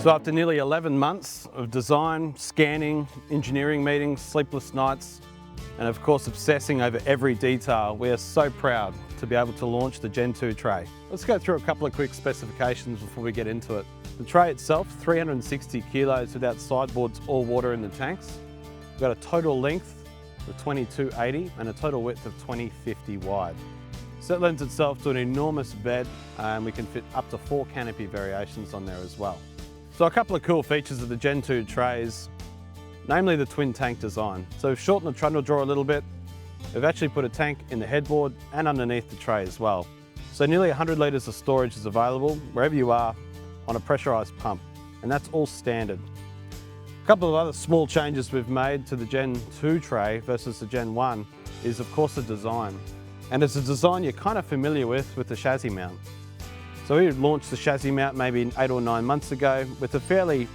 So after nearly 11 months of design, scanning, engineering meetings, sleepless nights, and of course obsessing over every detail, we are so proud to be able to launch the Gen 2 tray. Let's go through a couple of quick specifications before we get into it. The tray itself, 360 kilos without sideboards or water in the tanks. We've got a total length of 2280 and a total width of 2050 wide. So that lends itself to an enormous bed, and we can fit up to 4 canopy variations on there as well. So a couple of cool features of the Gen 2 trays, namely the twin tank design. So we've shortened the trundle drawer a little bit. We've actually put a tank in the headboard and underneath the tray as well. So nearly 100 litres of storage is available wherever you are on a pressurised pump, and that's all standard. A couple of other small changes we've made to the Gen 2 tray versus the Gen 1 is of course the design. And it's a design you're kind of familiar with the chassis mount. So we launched the chassis mount maybe 8 or 9 months ago with a fairly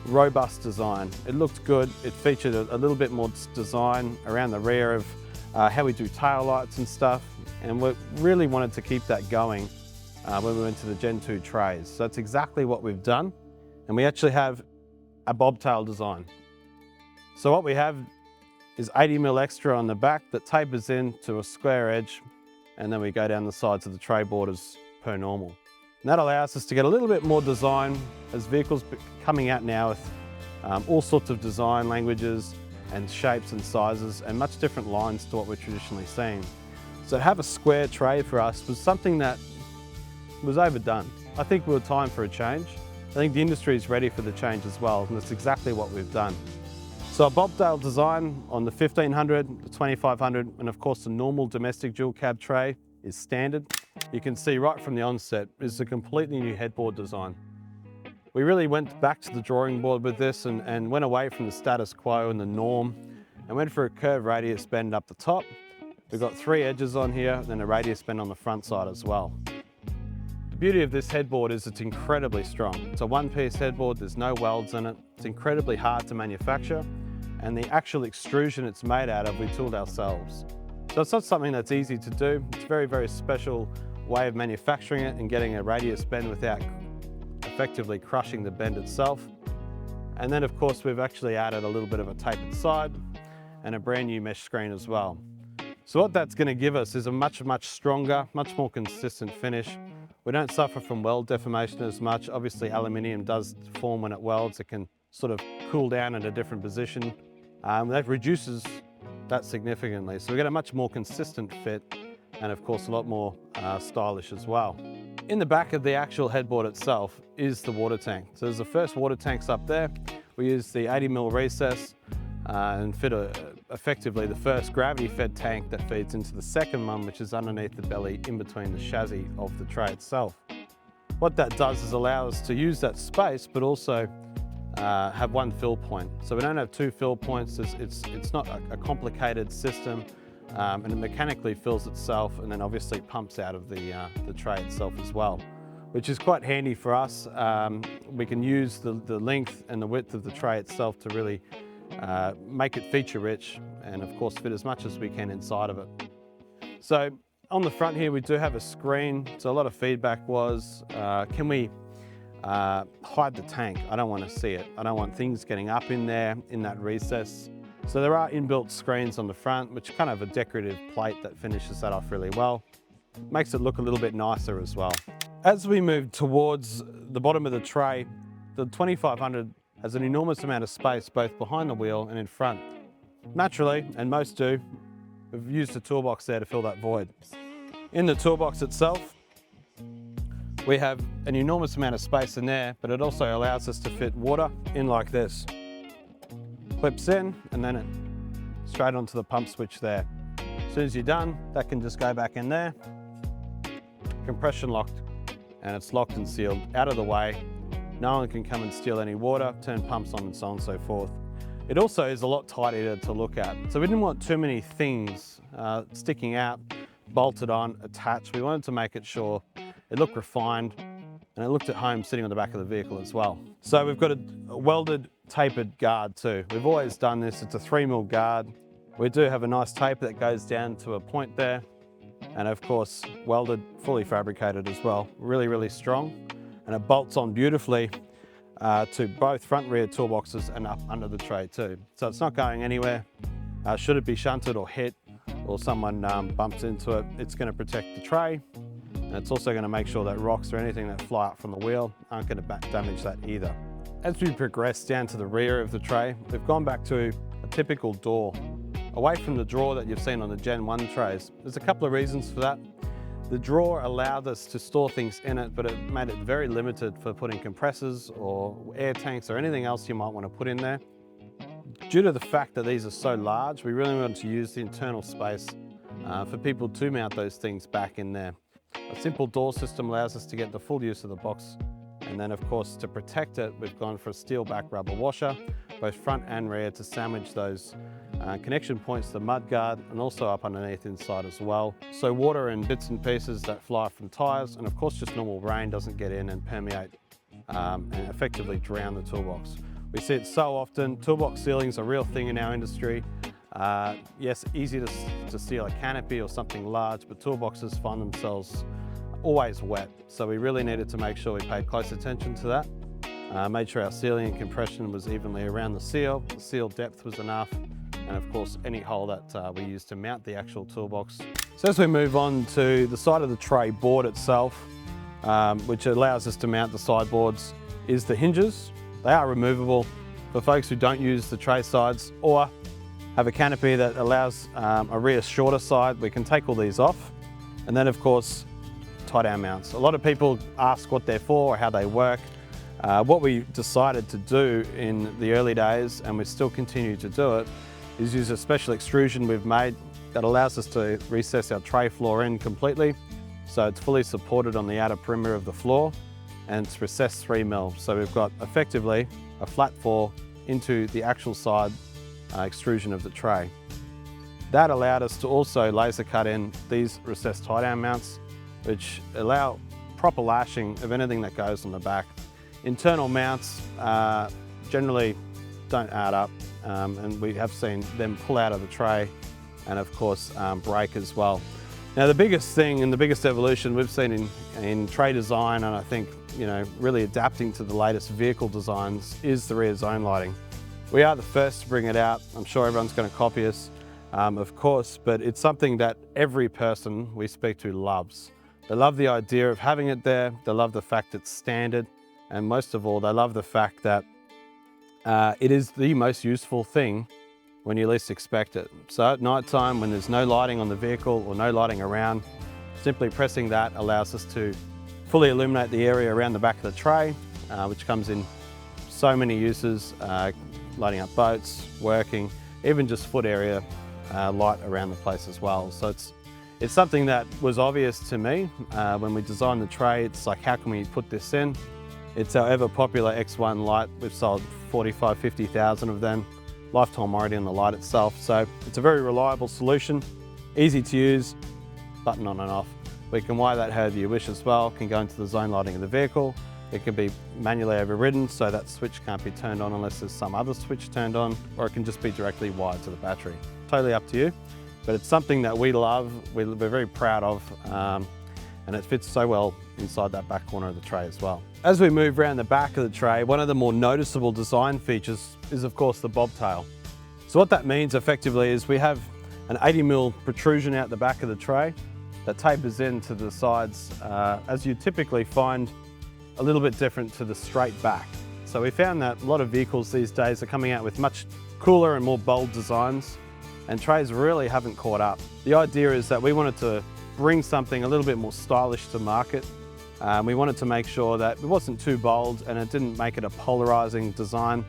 robust design. It looked good. It featured a little bit more design around the rear of how we do tail lights and stuff. And we really wanted to keep that going when we went to the Gen 2 trays. So that's exactly what we've done. And we actually have a bobtail design. So what we have is 80mm extra on the back that tapers in to a square edge, and then we go down the sides of the tray borders per normal. And that allows us to get a little bit more design as vehicles coming out now with all sorts of design languages and shapes and sizes and much different lines to what we're traditionally seeing. So to have a square tray for us was something that was overdone. I think we were time for a change. I think the industry is ready for the change as well, and that's exactly what we've done. So a bobtail design on the 1500, the 2500, and of course the normal domestic dual cab tray is standard. You can see right from the onset is a completely new headboard design. We really went back to the drawing board with this and went away from the status quo and the norm and went for a curved radius bend up the top. We've got 3 edges on here, then a radius bend on the front side as well. The beauty of this headboard is it's incredibly strong. It's a one-piece headboard, there's no welds in it. It's incredibly hard to manufacture, and the actual extrusion it's made out of, we tooled ourselves. So it's not something that's easy to do. It's a very, very special way of manufacturing it and getting a radius bend without effectively crushing the bend itself. And then of course we've actually added a little bit of a tapered side and a brand new mesh screen as well. So what that's going to give us is a much stronger, much more consistent finish. We don't suffer from weld deformation as much. Obviously aluminium does form when it welds. It can sort of cool down at a different position. That reduces that significantly. So we get a much more consistent fit and of course a lot more stylish as well. In the back of the actual headboard itself is the water tank. So there's the first water tanks up there. We use the 80mm recess and fit effectively the first gravity-fed tank that feeds into the second one, which is underneath the belly in between the chassis of the tray itself. What that does is allow us to use that space, but also have one fill point. So we don't have 2 fill points. It's not a complicated system, and it mechanically fills itself and then obviously pumps out of the tray itself as well, which is quite handy for us. We can use the length and the width of the tray itself to really make it feature rich and of course fit as much as we can inside of it. So on the front here we do have a screen. So a lot of feedback was, can we hide the tank? I don't want to see it. I don't want things getting up in there in that recess. So there are inbuilt screens on the front, which kind of a decorative plate that finishes that off really well. Makes it look a little bit nicer as well. As we move towards the bottom of the tray, the 2500 has an enormous amount of space both behind the wheel and in front. Naturally, and most do, we've used a toolbox there to fill that void. In the toolbox itself, we have an enormous amount of space in there, but it also allows us to fit water in like this. Clips in and then straight onto the pump switch there. As soon as you're done, that can just go back in there, compression locked, and it's locked and sealed out of the way. No one can come and steal any water, turn pumps on and so on and so forth. It also is a lot tidier to look at. So we didn't want too many things sticking out, bolted on, attached. We wanted to make it sure it looked refined and it looked at home sitting on the back of the vehicle as well. So we've got a welded tapered guard too. We've always done this. It's a 3mm guard. We do have a nice taper that goes down to a point there, and of course welded, fully fabricated as well. Really strong, and it bolts on beautifully to both front and rear toolboxes and up under the tray too. So it's not going anywhere. Should it be shunted or hit or someone bumps into it, it's going to protect the tray. And it's also going to make sure that rocks or anything that fly up from the wheel aren't going to damage that either. As we progress down to the rear of the tray, we've gone back to a typical door, away from the drawer that you've seen on the Gen 1 trays. There's a couple of reasons for that. The drawer allowed us to store things in it, but it made it very limited for putting compressors or air tanks or anything else you might want to put in there. Due to the fact that these are so large, we really want to use the internal space for people to mount those things back in there. A simple door system allows us to get the full use of the box. And then of course, to protect it, we've gone for a steel back rubber washer, both front and rear, to sandwich those connection points to the mudguard and also up underneath inside as well. So water and bits and pieces that fly from tyres and of course just normal rain doesn't get in and permeate and effectively drown the toolbox. We see it so often. Toolbox ceilings are a real thing in our industry. Yes, easy to steal a canopy or something large, but toolboxes find themselves always wet. So we really needed to make sure we paid close attention to that. Made sure our sealing and compression was evenly around the seal depth was enough, and of course any hole that we used to mount the actual toolbox. So as we move on to the side of the tray board itself, which allows us to mount the sideboards, is the hinges. They are removable for folks who don't use the tray sides or have a canopy that allows a rear shorter side. We can take all these off, and then of course tie down mounts. A lot of people ask what they're for or how they work. What we decided to do in the early days, and we still continue to do it, is use a special extrusion we've made that allows us to recess our tray floor in completely. So it's fully supported on the outer perimeter of the floor and it's recessed 3mm. So we've got effectively a flat fall into the actual side extrusion of the tray. That allowed us to also laser cut in these recessed tie down mounts, which allow proper lashing of anything that goes on the back. Internal mounts generally don't add up, and we have seen them pull out of the tray and of course break as well. Now the biggest thing and the biggest evolution we've seen in tray design, and I think really adapting to the latest vehicle designs, is the rear zone lighting. We are the first to bring it out. I'm sure everyone's going to copy us, of course, but it's something that every person we speak to loves. They love the idea of having it there, they love the fact it's standard, and most of all, they love the fact that it is the most useful thing when you least expect it. So at night time, when there's no lighting on the vehicle or no lighting around, simply pressing that allows us to fully illuminate the area around the back of the tray, which comes in so many uses, lighting up boats, working, even just foot area light around the place as well. So it's something that was obvious to me when we designed the tray. It's like, how can we put this in? It's our ever popular X1 light. We've sold 50,000 of them, lifetime warranty on the light itself. So it's a very reliable solution, easy to use, button on and off. We can wire that however you wish as well. It can go into the zone lighting of the vehicle. It can be manually overridden, so that switch can't be turned on unless there's some other switch turned on, or it can just be directly wired to the battery. Totally up to you, but it's something that we love, we're very proud of, and it fits so well inside that back corner of the tray as well. As we move around the back of the tray, one of the more noticeable design features is of course the bobtail. So what that means effectively is we have an 80mm protrusion out the back of the tray that tapers into the sides, as you typically find a little bit different to the straight back. So we found that a lot of vehicles these days are coming out with much cooler and more bold designs, and trays really haven't caught up. The idea is that we wanted to bring something a little bit more stylish to market. We wanted to make sure that it wasn't too bold and it didn't make it a polarizing design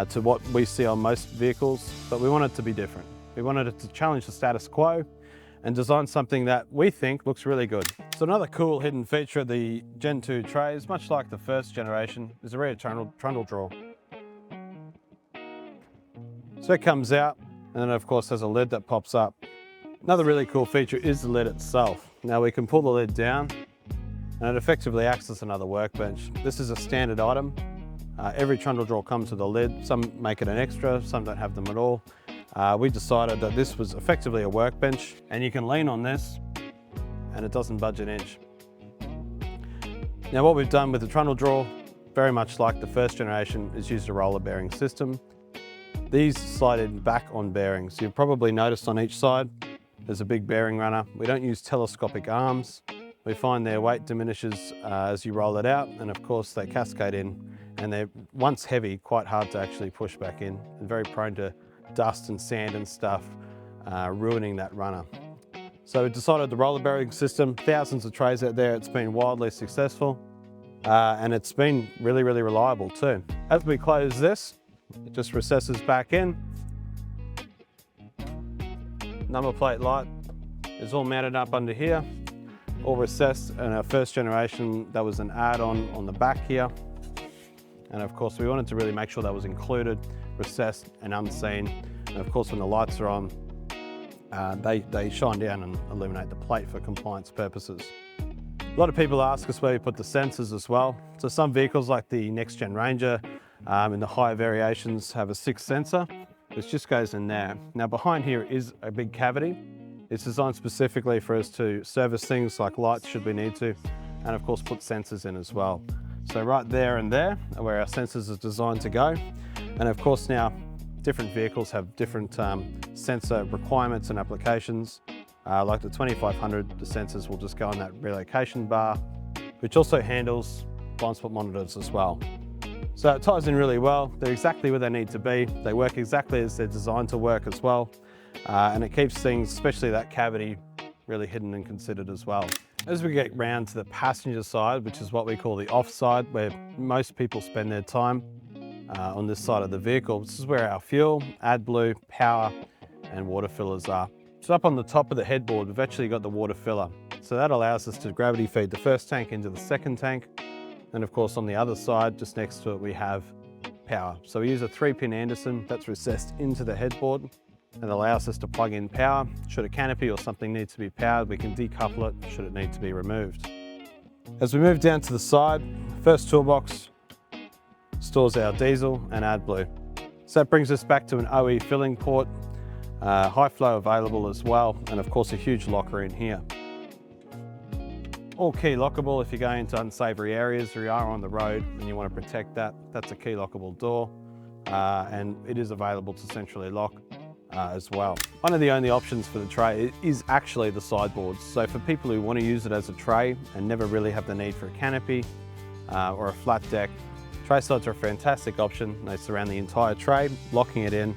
to what we see on most vehicles, but we wanted it to be different. We wanted it to challenge the status quo and design something that we think looks really good. So another cool hidden feature of the Gen 2 trays, much like the first generation, is a rear trundle drawer. So it comes out, and then of course there's a lid that pops up. Another really cool feature is the lid itself. Now we can pull the lid down and it effectively acts as another workbench. This is a standard item. Every trundle drawer comes with a lid. Some make it an extra, some don't have them at all. We decided that this was effectively a workbench, and you can lean on this and it doesn't budge an inch. Now what we've done with the trundle drawer, very much like the first generation, is used a roller bearing system. These slide in back on bearings. You've probably noticed on each side, there's a big bearing runner. We don't use telescopic arms. We find their weight diminishes as you roll it out, and of course they cascade in, and they're, once heavy, quite hard to actually push back in, and very prone to dust and sand and stuff, ruining that runner. So we decided the roller bearing system, thousands of trays out there, it's been wildly successful, and it's been really, really reliable too. As we close this, it just recesses back in. Number plate light is all mounted up under here, all recessed, and our first generation, that was an add-on on the back here. And of course, we wanted to really make sure that was included, recessed and unseen. And of course, when the lights are on, they shine down and illuminate the plate for compliance purposes. A lot of people ask us where we put the sensors as well. So some vehicles like the Next Gen Ranger in the higher variations have a 6th sensor, which just goes in there. Now behind here is a big cavity. It's designed specifically for us to service things like lights should we need to, and of course put sensors in as well. So right there and there are where our sensors are designed to go. And of course now, different vehicles have different sensor requirements and applications. Like the 2500, the sensors will just go on that relocation bar, which also handles blind spot monitors as well. So it ties in really well. They're exactly where they need to be. They work exactly as they're designed to work as well. And it keeps things, especially that cavity, really hidden and considered as well. As we get round to the passenger side, which is what we call the off side, where most people spend their time on this side of the vehicle, this is where our fuel, AdBlue, power, and water fillers are. So up on the top of the headboard, we've actually got the water filler. So that allows us to gravity feed the first tank into the second tank. And of course, on the other side, just next to it, we have power. So we use a 3-pin Anderson that's recessed into the headboard and allows us to plug in power. Should a canopy or something need to be powered, we can decouple it should it need to be removed. As we move down to the side, first toolbox stores our diesel and AdBlue. So that brings us back to an OE filling port, high flow available as well, and of course a huge locker in here. All key lockable if you're going into unsavoury areas or you are on the road and you want to protect that. That's a key lockable door, and it is available to centrally lock as well. One of the only options for the tray is actually the sideboards. So for people who want to use it as a tray and never really have the need for a canopy or a flat deck, tray sides are a fantastic option. They surround the entire tray, locking it in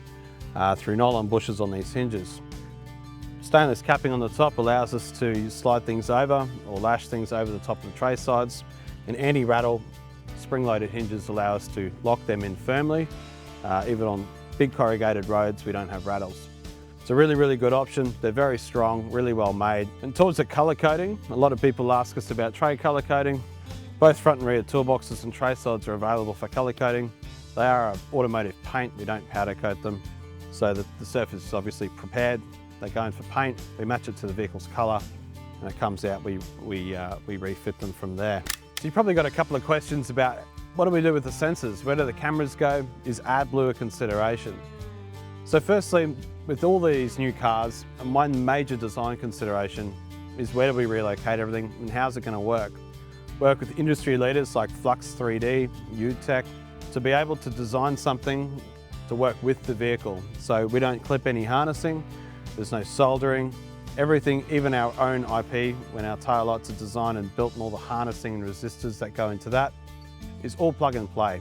through nylon bushes on these hinges. Stainless capping on the top allows us to slide things over or lash things over the top of the tray sides. And anti-rattle spring-loaded hinges allow us to lock them in firmly. Even on big corrugated roads, we don't have rattles. It's a really, really good option. They're very strong, really well made. And towards the colour coding, a lot of people ask us about tray colour coding. Both front and rear toolboxes and tray sides are available for colour coding. They are automotive paint, we don't powder coat them, so that the surface is obviously prepared. They go in for paint, we match it to the vehicle's colour, and it comes out, we refit them from there. So you've probably got a couple of questions about what do we do with the sensors? Where do the cameras go? Is AdBlue a consideration? So firstly, with all these new cars, my major design consideration is where do we relocate everything and how's it going to work? Work with industry leaders like Flux 3D, UTech, to be able to design something to work with the vehicle. So we don't clip any harnessing, there's no soldering, everything, even our own IP, when our tail lights are designed and built and all the harnessing and resistors that go into that, is all plug and play.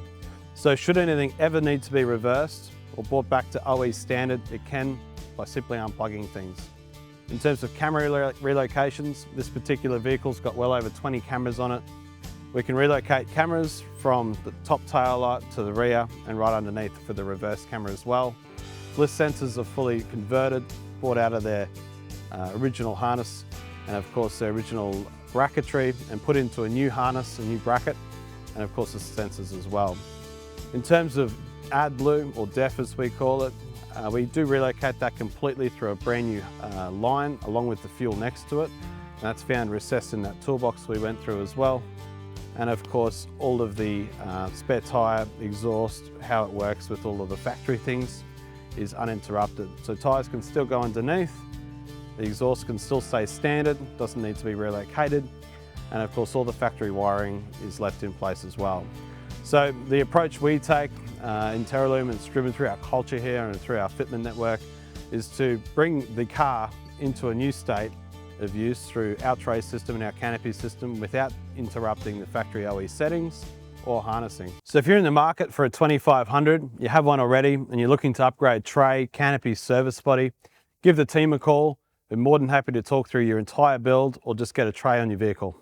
So should anything ever need to be reversed or brought back to OE standard, it can by simply unplugging things. In terms of camera relocations, this particular vehicle's got well over 20 cameras on it. We can relocate cameras from the top tail light to the rear and right underneath for the reverse camera as well. Bliss sensors are fully converted, brought out of their original harness and of course their original bracketry and put into a new harness, a new bracket, and of course the sensors as well. In terms of AdBlue, or DEF as we call it, we do relocate that completely through a brand new line along with the fuel next to it. And that's found recessed in that toolbox we went through as well. And of course all of the spare tyre, exhaust, how it works with all of the factory things is uninterrupted. So tyres can still go underneath, the exhaust can still stay standard, doesn't need to be relocated, and of course all the factory wiring is left in place as well. So the approach we take in Teralume, and it's driven through our culture here and through our fitment network, is to bring the car into a new state of use through our tray system and our canopy system without interrupting the factory OE settings or harnessing. So if you're in the market for a 2500, you have one already and you're looking to upgrade tray, canopy, service body, give the team a call. We're more than happy to talk through your entire build or just get a tray on your vehicle.